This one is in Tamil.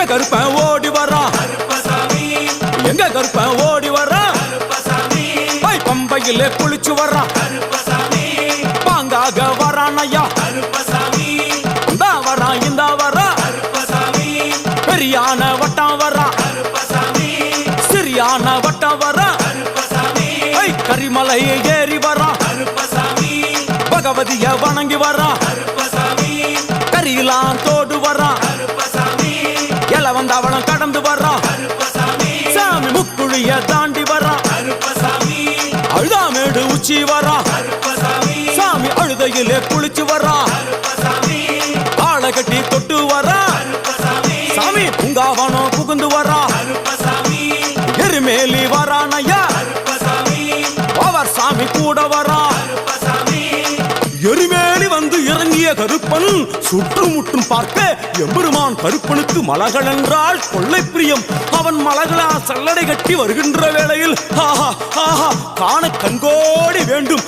கருப்பன் ஓடி வரான், எங்க கருப்பன் ஓடி வரான், பம்பையிலே குளிச்சு வரான், பாங்காக வரான் ஐயா, இந்தா வரான் இந்த வரான், பெரியான வட்டம் வரான், சிறியான வட்டம் வரான், கரிமலையை ஏறி வரான், பகவதிய வணங்கி வரான், கரியெல்லாம் தோடு வரான், எல வந்தவளம் கடந்து வரான், சாமி முக்குழிய தாண்டி வரான், அழுதாமேடு உச்சி வரான், சாமி அழுதையிலே குளிச்சு வரான், ஆளை கட்டி தொட்டு வரான், சாமி பூங்காவனம் புகுந்து வரான், எருமேலி வரான் ஐயா, அவர் சாமி கூட வரான், எருமேலி வந்து இறங்கிய கருப்பன் சுற்றுமுற்றும் பார்க்க எம்பெருமான் கருப்பனுக்கு மலகள் என்றால் கொள்ளை பிரியம். அவன் மலகளா சல்லடை கட்டி வருகின்ற வேளையில் ஆஹா ஆஹா காண கண்கோடி வேண்டும்.